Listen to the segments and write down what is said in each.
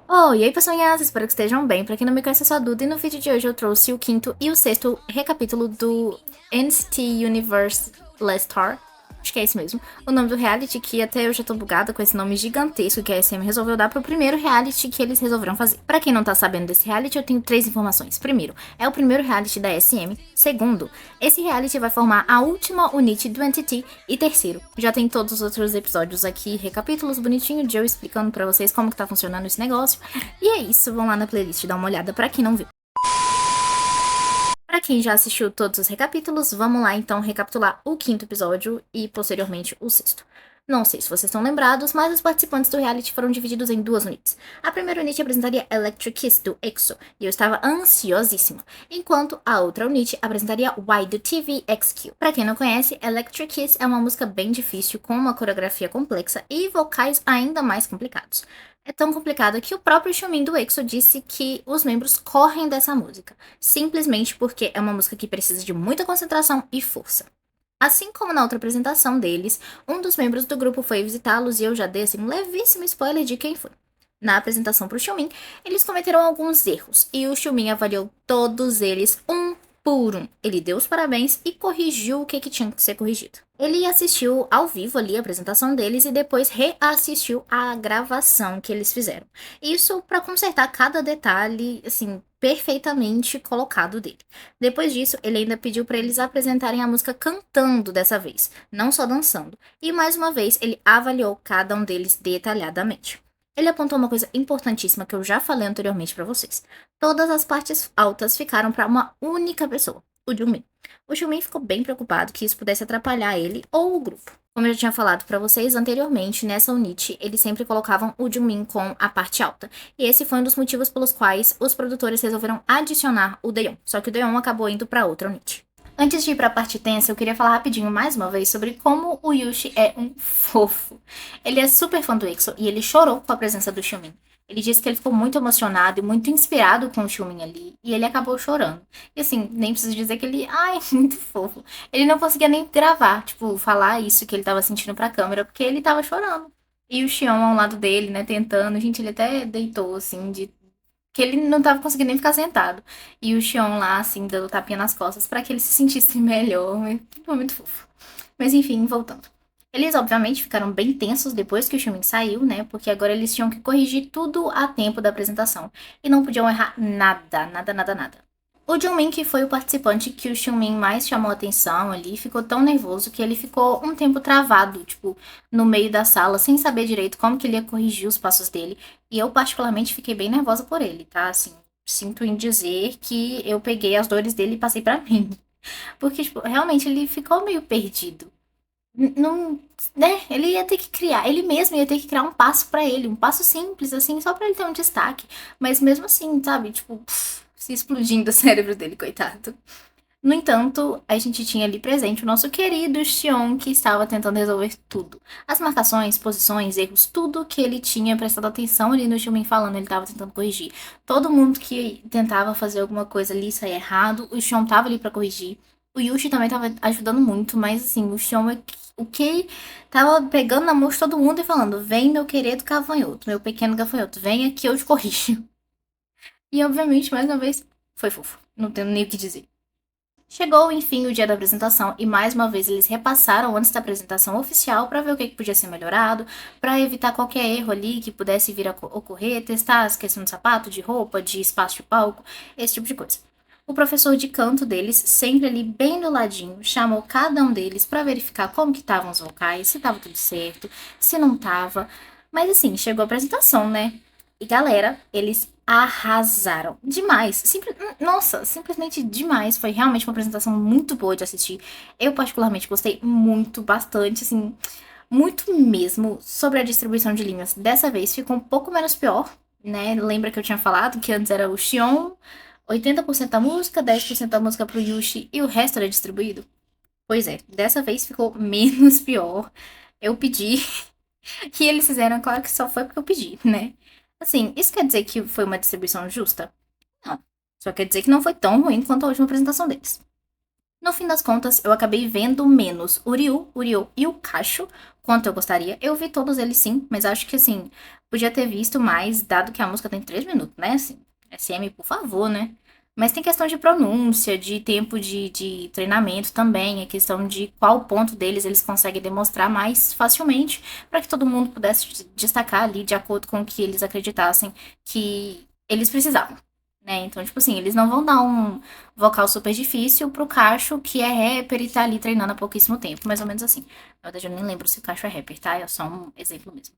Oh, e aí, pessoinhas, espero que estejam bem. Pra quem não me conhece, eu sou a Duda e no vídeo de hoje eu trouxe o quinto e o sexto recapítulo do NCT Universe Last Star. Acho que é esse mesmo. O nome do reality, que até eu já tô bugada com esse nome gigantesco que a SM resolveu dar pro primeiro reality que eles resolveram fazer. Pra quem não tá sabendo desse reality, eu tenho três informações. Primeiro, é o primeiro reality da SM. Segundo, esse reality vai formar a última unit do NCT. E terceiro, já tem todos os outros episódios aqui, recapítulos bonitinhos de eu explicando pra vocês como que tá funcionando esse negócio. E é isso, vão lá na playlist dar uma olhada pra quem não viu. Pra quem já assistiu todos os recapítulos, vamos lá então recapitular o quinto episódio e posteriormente o sexto. Não sei se vocês estão lembrados, mas os participantes do reality foram divididos em duas unidades. A primeira unidade apresentaria Electric Kiss do EXO, e eu estava ansiosíssima, enquanto a outra unidade apresentaria Why do TV XQ. Pra quem não conhece, Electric Kiss é uma música bem difícil, com uma coreografia complexa e vocais ainda mais complicados. É tão complicado que o próprio Xiumin do EXO disse que os membros correm dessa música, simplesmente porque é uma música que precisa de muita concentração e força. Assim como na outra apresentação deles, um dos membros do grupo foi visitá-los e eu já dei assim, um levíssimo spoiler de quem foi. Na apresentação para o Xiumin, eles cometeram alguns erros e o Xiumin avaliou todos eles um por um. Ele deu os parabéns e corrigiu o que tinha que ser corrigido. Ele assistiu ao vivo ali a apresentação deles e depois reassistiu a gravação que eles fizeram. Isso para consertar cada detalhe, assim, perfeitamente colocado dele. Depois disso, ele ainda pediu para eles apresentarem a música cantando dessa vez, não só dançando. E mais uma vez, ele avaliou cada um deles detalhadamente. Ele apontou uma coisa importantíssima que eu já falei anteriormente para vocês. Todas as partes altas ficaram para uma única pessoa, o Junmin. O Junmin ficou bem preocupado que isso pudesse atrapalhar ele ou o grupo. Como eu já tinha falado para vocês anteriormente, nessa unit eles sempre colocavam o Junmin com a parte alta. E esse foi um dos motivos pelos quais os produtores resolveram adicionar o Daeon. Só que o Daeon acabou indo para outra unit. Antes de ir para a parte tensa, eu queria falar rapidinho mais uma vez sobre como o Yushi é um fofo. Ele é super fã do EXO e ele chorou com a presença do Xiumin. Ele disse que ele ficou muito emocionado e muito inspirado com o Xiumin ali, e ele acabou chorando. E assim, nem preciso dizer que ele, ai, muito fofo. Ele não conseguia nem gravar, tipo, falar isso que ele tava sentindo pra câmera, porque ele tava chorando. E o Xion ao lado dele, né, tentando. Gente, ele até deitou, assim, de que ele não tava conseguindo nem ficar sentado. E o Xion lá, assim, dando tapinha nas costas pra que ele se sentisse melhor. Foi muito fofo. Mas enfim, voltando. Eles, obviamente, ficaram bem tensos depois que o Xiumin saiu, né? Porque agora eles tinham que corrigir tudo a tempo da apresentação. E não podiam errar nada, nada, nada, nada. O Junmin, que foi o participante que o Xiumin mais chamou atenção ali, ficou tão nervoso que ele ficou um tempo travado, tipo, no meio da sala, sem saber direito como que ele ia corrigir os passos dele. E eu, particularmente, fiquei bem nervosa por ele, tá? Assim, sinto em dizer que eu peguei as dores dele e passei pra mim. Porque, tipo, realmente ele ficou meio perdido. Não, né? Ele ia ter que criar, ele mesmo ia ter que criar um passo pra ele, um passo simples, assim, só pra ele ter um destaque. Mas mesmo assim, sabe? Tipo, se explodindo o cérebro dele, coitado. No entanto, a gente tinha ali presente o nosso querido Xion, que estava tentando resolver tudo. As marcações, posições, erros, tudo que ele tinha prestado atenção ali no Xiumin falando, ele estava tentando corrigir. Todo mundo que tentava fazer alguma coisa ali saía errado, o Xion estava ali para corrigir. O Yushi também estava ajudando muito, mas assim, o Xion é o que tava pegando na mão de todo mundo e falando: vem, meu querido gafanhoto, meu pequeno gafanhoto, vem aqui, eu te corrijo. E obviamente, mais uma vez, foi fofo. Não tenho nem o que dizer. Chegou, enfim, o dia da apresentação e mais uma vez eles repassaram antes da apresentação oficial para ver o que podia ser melhorado, para evitar qualquer erro ali que pudesse vir a ocorrer, testar as questões de sapato, de roupa, de espaço de palco, esse tipo de coisa. O professor de canto deles, sempre ali bem do ladinho, chamou cada um deles para verificar como que estavam os vocais, se estava tudo certo, se não estava. Mas assim, chegou a apresentação, né? E galera, eles arrasaram demais. Nossa, simplesmente demais. Foi realmente uma apresentação muito boa de assistir. Eu, particularmente, gostei muito, bastante, assim, muito mesmo sobre a distribuição de linhas. Dessa vez ficou um pouco menos pior, né? Lembra que eu tinha falado que antes era o Xion, 80% da música, 10% da música pro Yushi e o resto era distribuído? Pois é, dessa vez ficou menos pior. Eu pedi e eles fizeram, claro que só foi porque eu pedi, né? Assim, isso quer dizer que foi uma distribuição justa? Não. Só quer dizer que não foi tão ruim quanto a última apresentação deles. No fim das contas, eu acabei vendo menos o Ryu, o Ryo e o Kacho, quanto eu gostaria. Eu vi todos eles sim, mas acho que assim, podia ter visto mais, dado que a música tem 3 minutos, né? Assim, SM, por favor, né? Mas tem questão de pronúncia, de tempo de treinamento também, a questão de qual ponto deles eles conseguem demonstrar mais facilmente, para que todo mundo pudesse destacar ali de acordo com o que eles acreditassem que eles precisavam. Né? Então, tipo assim, eles não vão dar um vocal super difícil pro Cacho, que é rapper e tá ali treinando há pouquíssimo tempo, mais ou menos assim. Na verdade, eu nem lembro se o Cacho é rapper, tá? É só um exemplo mesmo.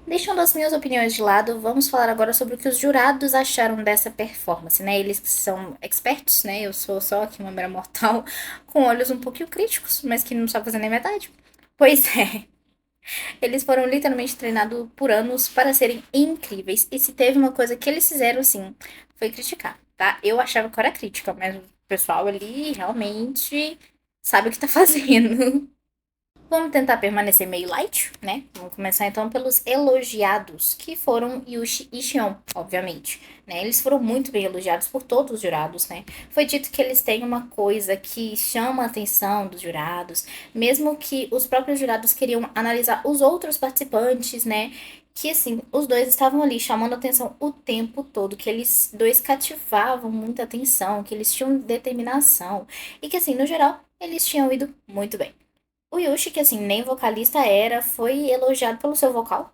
Deixando as minhas opiniões de lado, vamos falar agora sobre o que os jurados acharam dessa performance, né? Eles são expertos, né? Eu sou só aqui uma mera mortal com olhos um pouquinho críticos, mas que não sabe fazer nem metade. Pois é, eles foram literalmente treinados por anos para serem incríveis. E se teve uma coisa que eles fizeram, sim, foi criticar, tá? Eu achava que era crítica, mas o pessoal ali realmente sabe o que tá fazendo. Vamos tentar permanecer meio light, né? Vamos começar então pelos elogiados, que foram Yushi e Xion, obviamente. Né? Eles foram muito bem elogiados por todos os jurados, né? Foi dito que eles têm uma coisa que chama a atenção dos jurados, mesmo que os próprios jurados queriam analisar os outros participantes, né? Que assim, os dois estavam ali chamando atenção o tempo todo, que eles dois cativavam muita atenção, que eles tinham determinação e que assim, no geral, eles tinham ido muito bem. O Yushi, que assim, nem vocalista era, foi elogiado pelo seu vocal.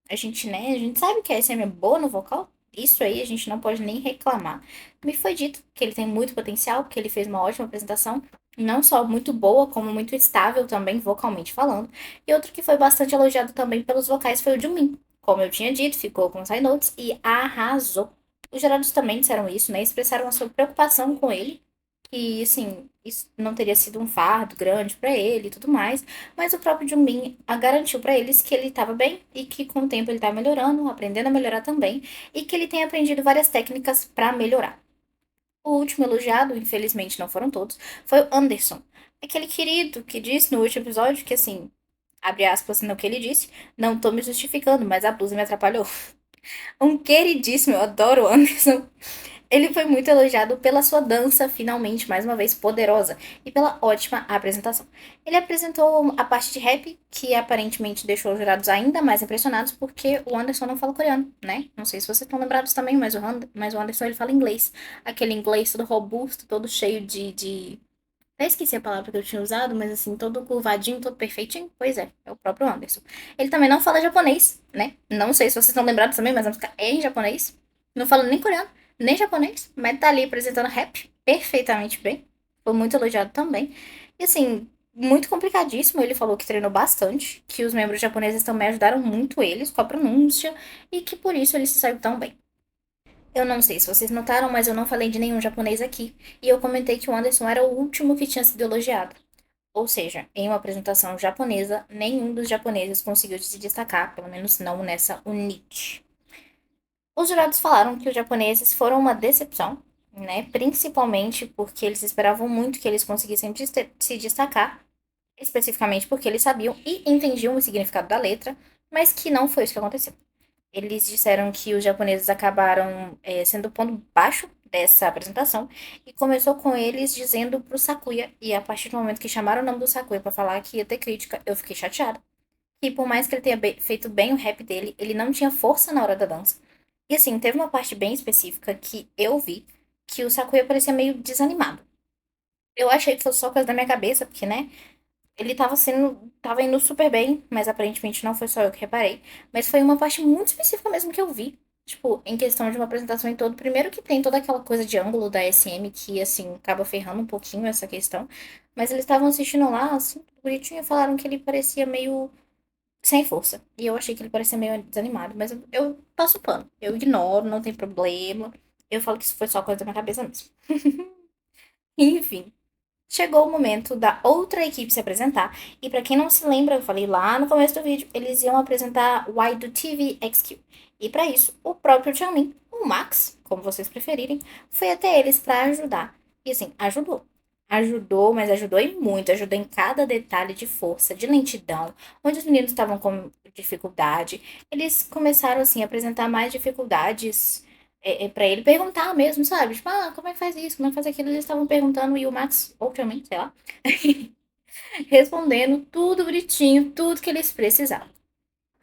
A gente, né, a gente sabe que a SM é boa no vocal. Isso aí a gente não pode nem reclamar. Me foi dito que ele tem muito potencial, porque ele fez uma ótima apresentação. Não só muito boa, como muito estável também, vocalmente falando. E outro que foi bastante elogiado também pelos vocais foi o Jumin. Como eu tinha dito, ficou com os high notes e arrasou. Os jurados também disseram isso, né? Expressaram a sua preocupação com ele que, assim, isso não teria sido um fardo grande pra ele e tudo mais, mas o próprio Jungmin garantiu pra eles que ele estava bem e que com o tempo ele tá melhorando, aprendendo a melhorar também, e que ele tem aprendido várias técnicas pra melhorar. O último elogiado, infelizmente não foram todos, foi o Anderson, aquele querido que disse no último episódio que, assim, abre aspas no que ele disse, não tô me justificando, mas a blusa me atrapalhou. Um queridíssimo, eu adoro o Anderson. Ele foi muito elogiado pela sua dança, finalmente, mais uma vez, poderosa, e pela ótima apresentação. Ele apresentou a parte de rap, que aparentemente deixou os jurados ainda mais impressionados, porque o Anderson não fala coreano, né? Não sei se vocês estão lembrados também, mas o Anderson ele fala inglês. Aquele inglês todo robusto, todo cheio de... Até esqueci a palavra que eu tinha usado, mas assim, todo curvadinho, todo perfeitinho. Pois é o próprio Anderson. Ele também não fala japonês, né? Não sei se vocês estão lembrados também, mas a música é em japonês. Não fala nem coreano, nem japonês, mas tá ali apresentando rap perfeitamente bem. Foi muito elogiado também. E assim, muito complicadíssimo. Ele falou que treinou bastante, que os membros japoneses também ajudaram muito eles com a pronúncia e que por isso ele se saiu tão bem. Eu não sei se vocês notaram, mas eu não falei de nenhum japonês aqui. E eu comentei que o Anderson era o último que tinha sido elogiado. Ou seja, em uma apresentação japonesa, nenhum dos japoneses conseguiu se destacar, pelo menos não nessa unit. Os jurados falaram que os japoneses foram uma decepção, né? Principalmente porque eles esperavam muito que eles conseguissem se destacar, especificamente porque eles sabiam e entendiam o significado da letra, mas que não foi isso que aconteceu. Eles disseram que os japoneses acabaram sendo o ponto baixo dessa apresentação e começou com eles dizendo pro Sakuya, e a partir do momento que chamaram o nome do Sakuya pra falar que ia ter crítica, eu fiquei chateada. E por mais que ele tenha feito bem o rap dele, ele não tinha força na hora da dança. E assim, teve uma parte bem específica que eu vi que o Sakuya parecia meio desanimado. Eu achei que fosse só coisa da minha cabeça, porque, né, ele tava indo super bem, mas aparentemente não foi só eu que reparei. Mas foi uma parte muito específica mesmo que eu vi. Tipo, em questão de uma apresentação em todo. Primeiro que tem toda aquela coisa de ângulo da SM que, assim, acaba ferrando um pouquinho essa questão. Mas eles estavam assistindo lá, assim, tudo bonitinho, e falaram que ele parecia meio sem força. E eu achei que ele parecia meio desanimado. Mas eu passo o pano. Eu ignoro, não tem problema. Eu falo que isso foi só coisa da minha cabeça mesmo. Enfim. Chegou o momento da outra equipe se apresentar. E pra quem não se lembra, eu falei lá no começo do vídeo, eles iam apresentar o Why do TV XQ. E pra isso, o próprio Jiangmin, o Max, como vocês preferirem, foi até eles pra ajudar. E assim, ajudou. Ajudou, mas ajudou e muito. Ajudou em cada detalhe de força, de lentidão, onde os meninos estavam com dificuldade. Eles começaram, assim, a apresentar mais dificuldades pra ele perguntar mesmo, sabe? Tipo, como é que faz isso? Como é que faz aquilo? Eles estavam perguntando e o Max, obviamente, sei lá, respondendo tudo bonitinho, tudo que eles precisavam.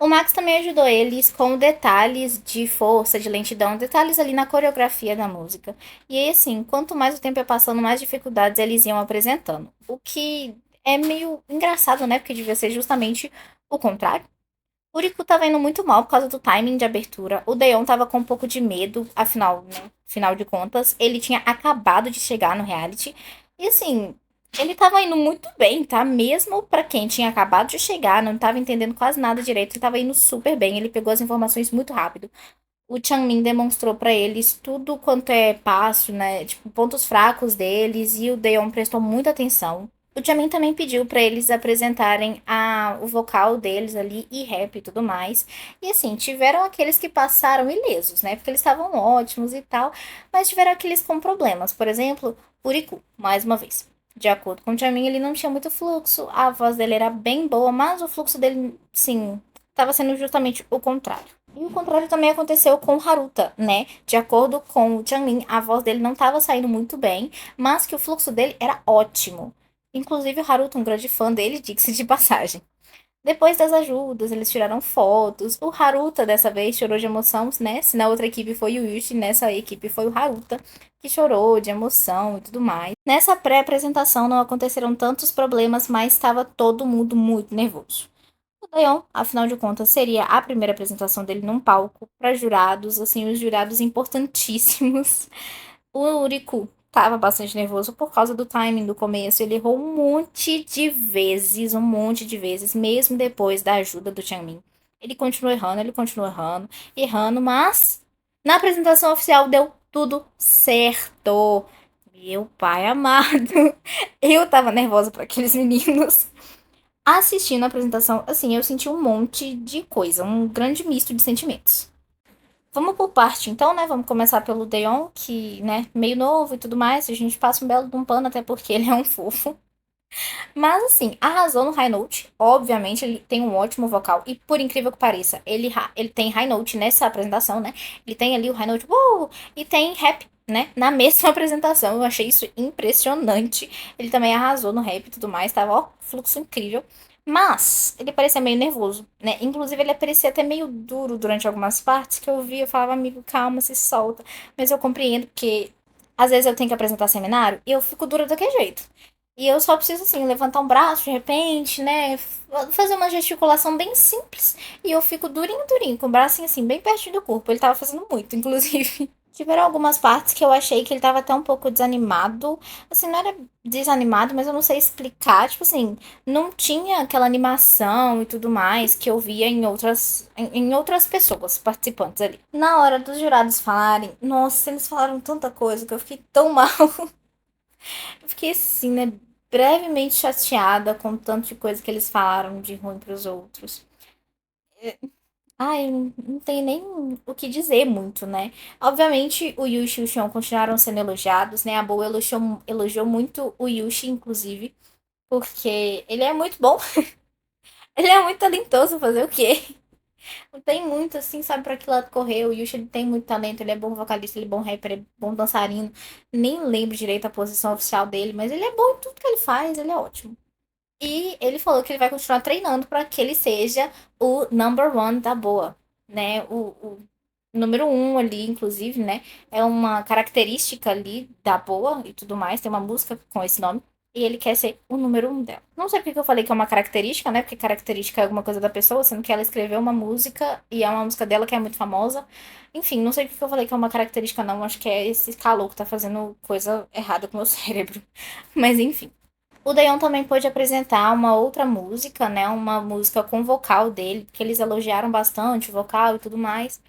O Max também ajudou eles com detalhes de força, de lentidão, detalhes ali na coreografia da música. E aí, assim, quanto mais o tempo ia passando, mais dificuldades eles iam apresentando. O que é meio engraçado, né? Porque devia ser justamente o contrário. O Riku tava indo muito mal por causa do timing de abertura. O Daeon tava com um pouco de medo, afinal, né? Afinal de contas, ele tinha acabado de chegar no reality. E assim, ele tava indo muito bem, tá? Mesmo pra quem tinha acabado de chegar, não tava entendendo quase nada direito, ele tava indo super bem. Ele pegou as informações muito rápido. O Changmin demonstrou pra eles tudo quanto é passo, né? Tipo, pontos fracos deles, e o Daeon prestou muita atenção. O Jamin também pediu pra eles apresentarem o vocal deles ali e rap e tudo mais. E assim, tiveram aqueles que passaram ilesos, né? Porque eles estavam ótimos e tal, mas tiveram aqueles com problemas. Por exemplo, o Riku, mais uma vez. De acordo com o Jamin, ele não tinha muito fluxo, a voz dele era bem boa, mas o fluxo dele, sim, estava sendo justamente o contrário. E o contrário também aconteceu com o Haruta, né? De acordo com o Changlin, a voz dele não estava saindo muito bem, mas que o fluxo dele era ótimo. Inclusive o Haruta, um grande fã dele, diga-se de passagem. Depois das ajudas, eles tiraram fotos. O Haruta dessa vez chorou de emoção, né? Se na outra equipe foi o Yushi, nessa equipe foi o Haruta, que chorou de emoção e tudo mais. Nessa pré-apresentação não aconteceram tantos problemas, mas estava todo mundo muito nervoso. O Dayon, afinal de contas, seria a primeira apresentação dele num palco para jurados, assim, os jurados importantíssimos. O Uriku tava bastante nervoso por causa do timing do começo. Ele errou um monte de vezes, mesmo depois da ajuda do Changmin. Ele continuou errando, errando, mas na apresentação oficial deu tudo certo. Meu pai amado. Eu tava nervosa para aqueles meninos. Assistindo a apresentação, assim, eu senti um monte de coisa, um grande misto de sentimentos. Vamos por parte, então, né? Vamos começar pelo Deon, que, né, meio novo e tudo mais. A gente passa um belo de um pano, até porque ele é um fofo. Mas, assim, arrasou no High Note. Obviamente, ele tem um ótimo vocal. E, por incrível que pareça, ele tem High Note nessa apresentação, né? Ele tem ali o High Note, e tem rap, né? Na mesma apresentação. Eu achei isso impressionante. Ele também arrasou no rap e tudo mais. Tava, ó, fluxo incrível. Mas, ele parecia meio nervoso, né? Inclusive, ele parecia até meio duro durante algumas partes que eu vi. Eu falava, amigo, calma, se solta. Mas eu compreendo que, às vezes, eu tenho que apresentar seminário e eu fico dura daquele jeito. E eu só preciso, assim, levantar um braço de repente, né? Fazer uma gesticulação bem simples. E eu fico durinho, durinho, com o braço assim, bem pertinho do corpo. Ele tava fazendo muito, inclusive. Tiveram algumas partes que eu achei que ele tava até um pouco desanimado. Assim, não era desanimado, mas eu não sei explicar. Tipo assim, não tinha aquela animação e tudo mais que eu via em outras pessoas participantes ali. Na hora dos jurados falarem, nossa, eles falaram tanta coisa que eu fiquei tão mal. Eu fiquei assim, né? Brevemente chateada com o tanto de coisa que eles falaram de ruim pros outros. Ai, não tem nem o que dizer muito, né? Obviamente, o Yushi e o Xion continuaram sendo elogiados, né? A Boa elogiou muito o Yushi, inclusive, porque ele é muito bom, ele é muito talentoso, fazer o quê? Não tem muito, assim, sabe, pra que lado correr. O Yushi, ele tem muito talento, ele é bom vocalista, ele é bom rapper, ele é bom dançarino. Nem lembro direito a posição oficial dele, mas ele é bom em tudo que ele faz, ele é ótimo. E ele falou que ele vai continuar treinando para que ele seja o number one da boa, né? O número um ali, inclusive, né? É uma característica ali da boa e tudo mais. Tem uma música com esse nome. E ele quer ser o número um dela. Não sei porque que eu falei que é uma característica, né? Porque característica é alguma coisa da pessoa, sendo que ela escreveu uma música e é uma música dela que é muito famosa. Enfim, não sei porque que eu falei que é uma característica, não. Acho que é esse calor que tá fazendo coisa errada com o meu cérebro. Mas enfim. O Dayon também pôde apresentar uma outra música, né? Uma música com vocal dele, porque eles elogiaram bastante o vocal e tudo mais.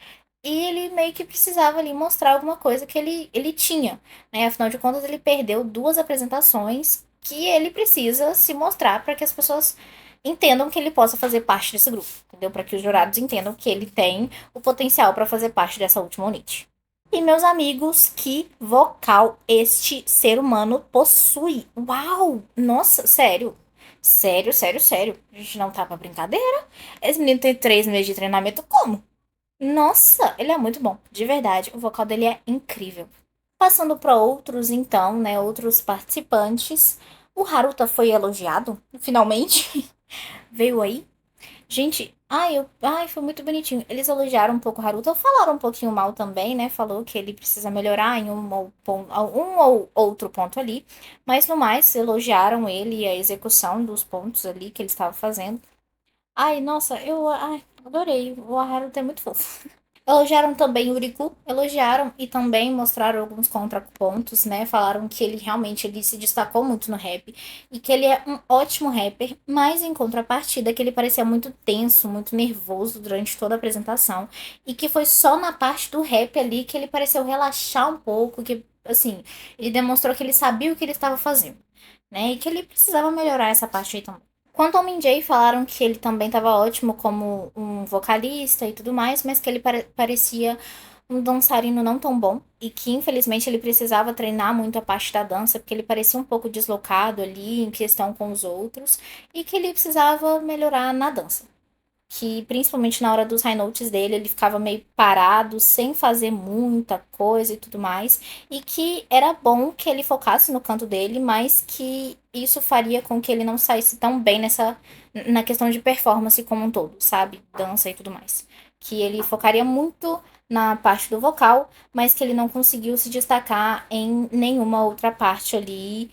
E ele meio que precisava ali mostrar alguma coisa que ele tinha, né? Afinal de contas, ele perdeu duas apresentações que ele precisa se mostrar para que as pessoas entendam que ele possa fazer parte desse grupo, entendeu? Para que os jurados entendam que ele tem o potencial para fazer parte dessa última unidade. E meus amigos, que vocal este ser humano possui. Uau! Nossa, sério. Sério, sério, sério. A gente não tá pra brincadeira. Esse menino tem 3 meses de treinamento, como? Nossa, ele é muito bom, de verdade. O vocal dele é incrível. Passando para outros, então, né? Outros participantes. O Haruta foi elogiado, finalmente. Veio aí. Gente, ai, foi muito bonitinho. Eles elogiaram um pouco o Haruto, falaram um pouquinho mal também, né? Falou que ele precisa melhorar em um ou outro ponto ali. Mas no mais, elogiaram ele e a execução dos pontos ali que ele estava fazendo. Ai, nossa, adorei. O Haruto é muito fofo. Elogiaram também o Uriku, elogiaram e também mostraram alguns contrapontos, né? Falaram que ele realmente ele se destacou muito no rap e que ele é um ótimo rapper, mas em contrapartida que ele parecia muito tenso, muito nervoso durante toda a apresentação e que foi só na parte do rap ali que ele pareceu relaxar um pouco, que assim, ele demonstrou que ele sabia o que ele estava fazendo, né? E que ele precisava melhorar essa parte aí também. Quanto ao Min-Jae, falaram que ele também estava ótimo como um vocalista e tudo mais, mas que ele parecia um dançarino não tão bom e que infelizmente ele precisava treinar muito a parte da dança, porque ele parecia um pouco deslocado ali em questão com os outros e que ele precisava melhorar na dança, que principalmente na hora dos high notes dele, ele ficava meio parado, sem fazer muita coisa e tudo mais, e que era bom que ele focasse no canto dele, mas que isso faria com que ele não saísse tão bem na questão de performance como um todo, sabe? Dança e tudo mais. Que ele focaria muito na parte do vocal, mas que ele não conseguiu se destacar em nenhuma outra parte ali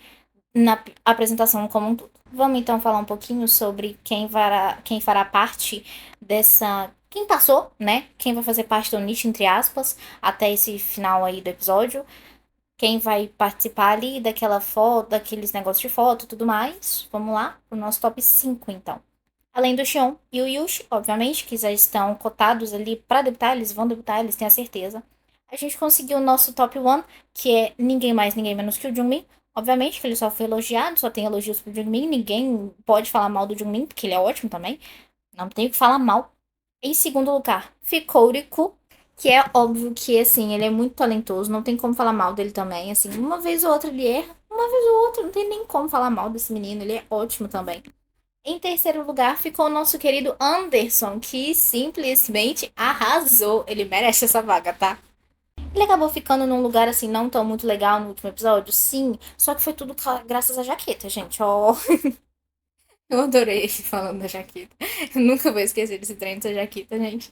na apresentação como um todo. Vamos então falar um pouquinho sobre quem fará parte dessa. Quem passou, né? Quem vai fazer parte do nicho, entre aspas, até esse final aí do episódio. Quem vai participar ali daquela foto, daqueles negócios de foto e tudo mais. Vamos lá, pro nosso top 5 então. Além do Xion e o Yushi, obviamente, que já estão cotados ali para debutar, eles vão debutar, eles têm a certeza. A gente conseguiu o nosso top 1, que é ninguém mais, ninguém menos que o Jungmin. Obviamente que ele só foi elogiado, só tem elogios pro Jungmin, ninguém pode falar mal do Jungmin, porque ele é ótimo também. Não tem o que falar mal. Em segundo lugar, ficou o Riku, que é óbvio que, assim, ele é muito talentoso, não tem como falar mal dele também, assim, uma vez ou outra ele erra, uma vez ou outra, não tem nem como falar mal desse menino, ele é ótimo também. Em terceiro lugar ficou o nosso querido Anderson, que simplesmente arrasou. Ele merece essa vaga, tá? Ele acabou ficando num lugar assim não tão muito legal no último episódio, sim. Só que foi tudo graças à jaqueta, gente. Ó, eu adorei ele falando da jaqueta. Eu nunca vou esquecer desse treino dessa jaqueta, gente.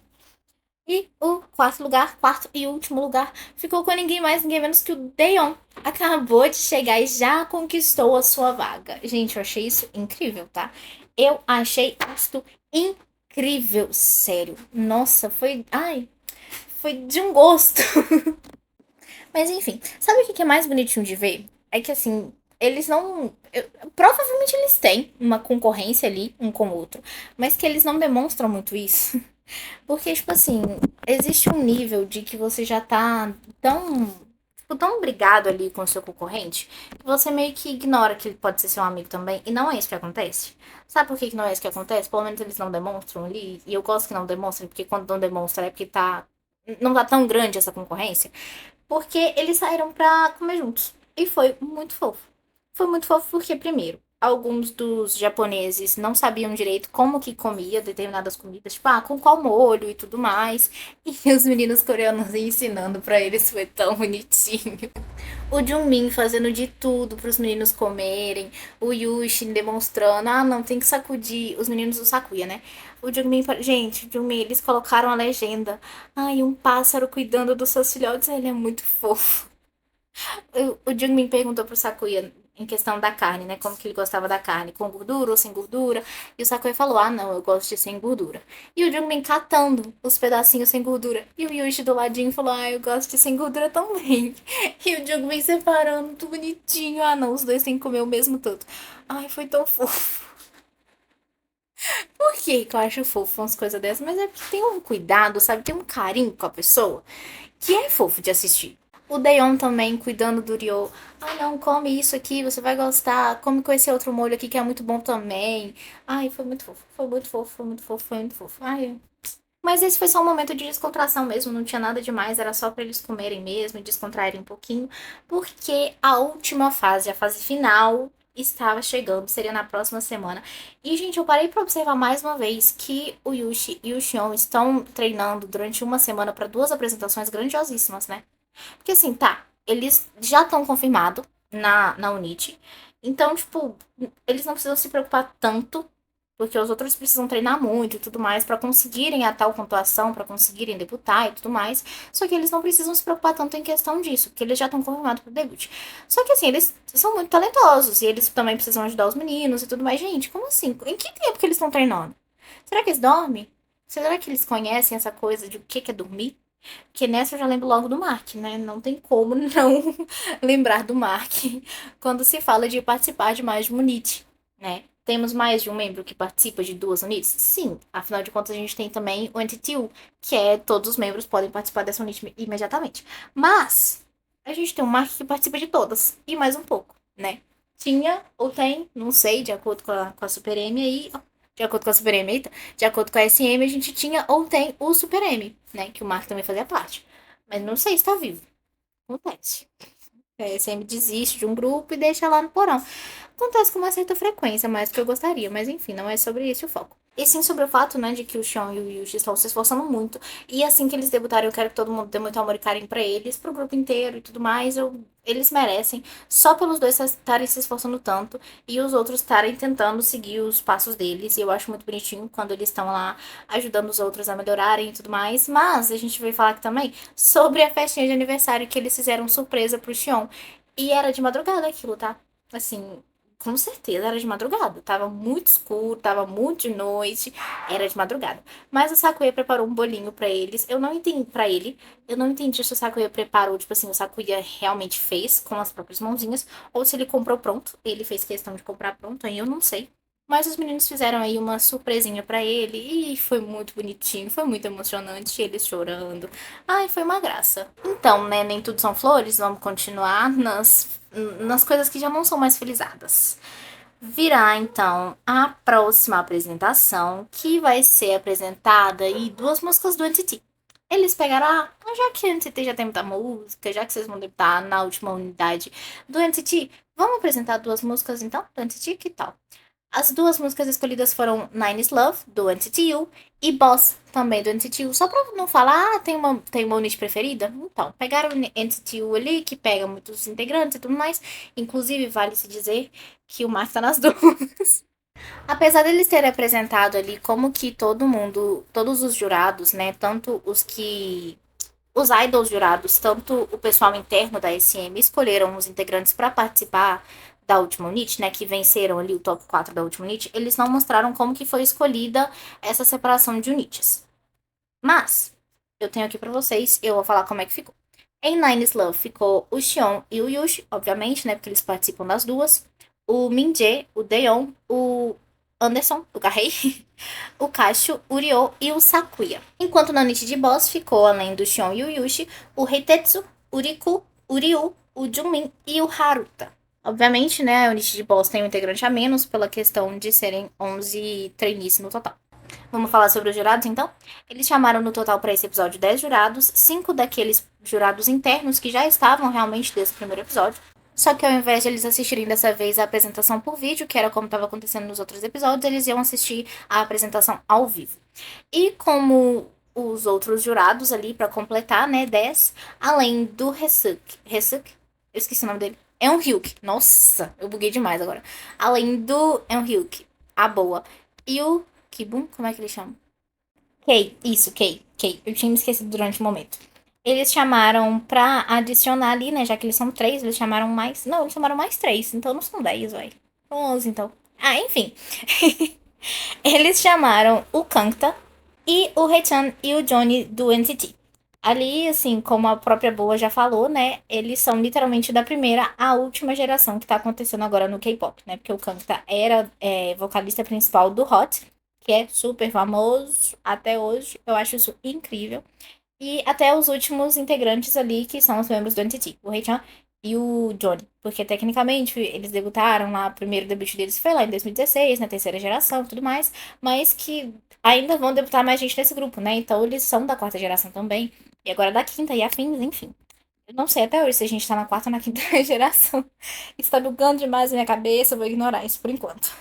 E o quarto lugar, quarto e último lugar, ficou com ninguém mais, ninguém menos que o Daeon. Acabou de chegar e já conquistou a sua vaga. Gente, eu achei isso incrível, tá? Eu achei isto incrível, sério. Nossa, foi. Ai, foi de um gosto. Mas enfim, sabe o que é mais bonitinho de ver? É que assim, eles não. Provavelmente eles têm uma concorrência ali, um com o outro, mas que eles não demonstram muito isso. Porque, tipo assim, existe um nível de que você já tá tão, tipo, tão brigado ali com o seu concorrente, que você meio que ignora que ele pode ser seu amigo também. E não é isso que acontece. Sabe por que não é isso que acontece? Pelo menos eles não demonstram ali. E eu gosto que não demonstrem, porque quando não demonstra é porque tá. Não tá tão grande essa concorrência. Porque eles saíram pra comer juntos. E foi muito fofo. Foi muito fofo porque, primeiro, alguns dos japoneses não sabiam direito como que comia determinadas comidas, tipo, com qual molho e tudo mais. E os meninos coreanos ensinando pra eles foi tão bonitinho. O Junmin fazendo de tudo para os meninos comerem. O Yushin demonstrando, não, tem que sacudir. Os meninos do Sakuya, né? O Junmin, gente, o Junmin, eles colocaram a legenda. Ai, um pássaro cuidando dos seus filhotes. Ele é muito fofo. O Jungmin perguntou pro Sakuya em questão da carne, né? Como que ele gostava da carne, com gordura ou sem gordura. E o Sakuya falou, não, eu gosto de sem gordura. E o Jungmin catando os pedacinhos sem gordura. E o Yuji do ladinho falou, eu gosto de sem gordura também. E o Jungmin separando, tudo bonitinho. Não, os dois têm que comer o mesmo tanto. Ai, foi tão fofo. Por que que eu acho fofo umas coisas dessas? Mas é porque tem um cuidado, sabe? Tem um carinho com a pessoa que é fofo de assistir. O Daeon também cuidando do Ryo. Não, come isso aqui, você vai gostar. Come com esse outro molho aqui que é muito bom também. Ai, foi muito fofo. Foi muito fofo, foi muito fofo, foi muito fofo. Ai. Mas esse foi só um momento de descontração mesmo, não tinha nada demais, era só pra eles comerem mesmo e descontraírem um pouquinho. Porque a última fase, a fase final, estava chegando, seria na próxima semana. E, gente, eu parei pra observar mais uma vez que o Yushi e o Xion estão treinando durante uma semana para duas apresentações grandiosíssimas, né? Porque assim, tá, eles já estão confirmados na Unity. Então, tipo, eles não precisam se preocupar tanto, porque os outros precisam treinar muito e tudo mais pra conseguirem a tal pontuação, pra conseguirem debutar e tudo mais. Só que eles não precisam se preocupar tanto em questão disso, porque eles já estão confirmados pro debut. Só que assim, eles são muito talentosos e eles também precisam ajudar os meninos e tudo mais. Gente, como assim? Em que tempo que eles estão treinando? Será que eles dormem? Será que eles conhecem essa coisa de o que é dormir? Porque nessa eu já lembro logo do Mark, né? Não tem como não lembrar do Mark quando se fala de participar de mais de uma unit, né? Temos mais de um membro que participa de duas units? Sim. Afinal de contas, a gente tem também o Entity U, que é todos os membros podem participar dessa unit imediatamente. Mas a gente tem um Mark que participa de todas, e mais um pouco, né? Tinha ou tem, não sei, de acordo com a Super M aí, de acordo com a Super M, eita, de acordo com a SM, a gente tinha ou tem o Super M, né? Que o Mark também fazia parte. Mas não sei se tá vivo. Acontece. A SM desiste de um grupo e deixa lá no porão. Acontece com uma certa frequência, mais do que eu gostaria. Mas enfim, não é sobre isso o foco. E sim sobre o fato, né, de que o Sean e o Yuji estão se esforçando muito. E assim que eles debutarem, eu quero que todo mundo dê muito amor e carinho pra eles, pro grupo inteiro e tudo mais. Eles merecem, só pelos dois estarem se esforçando tanto e os outros estarem tentando seguir os passos deles. E eu acho muito bonitinho quando eles estão lá ajudando os outros a melhorarem e tudo mais. Mas a gente veio falar aqui também sobre a festinha de aniversário que eles fizeram surpresa pro Sean. E era de madrugada aquilo, tá? Assim, com certeza era de madrugada. Tava muito escuro, tava muito de noite, era de madrugada. Mas o Sakuya preparou um bolinho pra eles. Eu não entendi para ele. Eu não entendi se o Sakuya preparou, tipo assim, o Sakuya realmente fez com as próprias mãozinhas ou se ele comprou pronto. Ele fez questão de comprar pronto, aí eu não sei. Mas os meninos fizeram aí uma surpresinha pra ele e foi muito bonitinho, foi muito emocionante, eles chorando. Ai, foi uma graça. Então, né, nem tudo são flores, vamos continuar nas coisas que já não são mais felizadas. Virá então a próxima apresentação, que vai ser apresentada aí duas músicas do NCT. Eles pegaram, já que o NCT já tem muita música, já que vocês vão debutar na última unidade do NCT, vamos apresentar duas músicas então do NCT, que tal? As duas músicas escolhidas foram Nine is Love, do NCT U, e Boss, também do NCT U. Só pra não falar, tem uma unit preferida? Então, pegaram o NCT U ali, que pega muitos integrantes e tudo mais. Inclusive, vale-se dizer que o Mark tá nas duas. Apesar deles terem apresentado ali como que todo mundo, todos os jurados, né, tanto os idols jurados, tanto o pessoal interno da SM escolheram os integrantes para participar da última unit, né, que venceram ali o top 4 da última unit, eles não mostraram como que foi escolhida essa separação de unites. Mas, eu tenho aqui pra vocês, eu vou falar como é que ficou. Em Nine is Love ficou o Xion e o Yushi, obviamente, né, porque eles participam das duas. O Minjae, o Daeon, o Anderson, o Garrei, o Kaishu, o Ryo e o Sakuya. Enquanto na unit de boss ficou, além do Xion e o Yushi, o Heitetsu, o Riku, o Ryu, o Junmin e o Haruta. Obviamente, né, a unit de boss tem um integrante a menos pela questão de serem 11 trainees no total. Vamos falar sobre os jurados, então? Eles chamaram no total para esse episódio 10 jurados, 5 daqueles jurados internos que já estavam realmente desse primeiro episódio. Só que ao invés de eles assistirem dessa vez a apresentação por vídeo, que era como estava acontecendo nos outros episódios, eles iam assistir a apresentação ao vivo. E como os outros jurados ali, para completar, né, 10, além do Resuk, eu esqueci o nome dele, Eunhyuk, nossa, eu buguei demais agora. Além do Eunhyuk, a boa, e o Kibun, como é que ele chama? Kei, isso, Kei. Eu tinha me esquecido durante o momento. Eles chamaram pra adicionar ali, né? Já que eles são três, eles chamaram mais. Não, eles chamaram mais três, então não são 10, vai. 11, então. Enfim. Eles chamaram o Kangta e o Haechan e o Johnny do NCT. Ali, assim, como a própria Boa já falou, né? Eles são literalmente da primeira à última geração que tá acontecendo agora no K-pop, né? Porque o Kangta era vocalista principal do Hot, que é super famoso até hoje. Eu acho isso incrível. E até os últimos integrantes ali, que são os membros do NCT, o Haechan e o Johnny. Porque tecnicamente eles debutaram lá, o primeiro debut deles foi lá em 2016, na terceira geração e tudo mais, mas que ainda vão debutar mais gente nesse grupo, né? Então eles são da quarta geração também, e agora da quinta e afins, enfim. Eu não sei até hoje se a gente tá na quarta ou na quinta geração. Isso tá bugando demais na minha cabeça, eu vou ignorar isso por enquanto.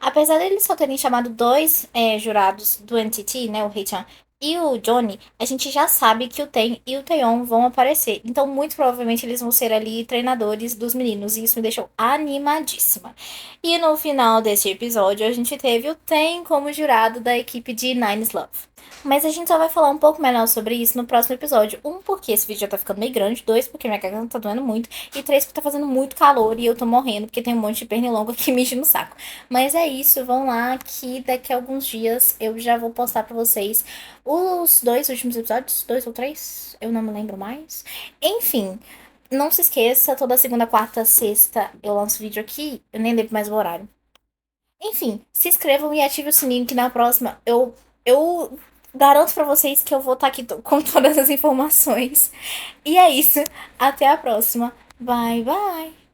Apesar deles só terem chamado dois jurados do NTT, né, o Hee-chan e o Johnny, a gente já sabe que o Ten e o Taeyeon vão aparecer. Então, muito provavelmente, eles vão ser ali treinadores dos meninos. E isso me deixou animadíssima. E no final deste episódio, a gente teve o Ten como jurado da equipe de Nine's Love. Mas a gente só vai falar um pouco melhor sobre isso no próximo episódio. Um, porque esse vídeo já tá ficando meio grande. Dois, porque minha garganta tá doendo muito. E três, porque tá fazendo muito calor e eu tô morrendo, porque tem um monte de pernilongo aqui me enchendo no saco. Mas é isso, vão lá que daqui a alguns dias eu já vou postar pra vocês os dois últimos episódios, dois ou três, eu não me lembro mais. Enfim, não se esqueça, toda segunda, quarta, sexta eu lanço vídeo aqui, eu nem lembro mais o horário. Enfim, se inscrevam e ative o sininho que na próxima eu garanto pra vocês que eu vou estar aqui com todas as informações. E é isso, até a próxima. Bye, bye.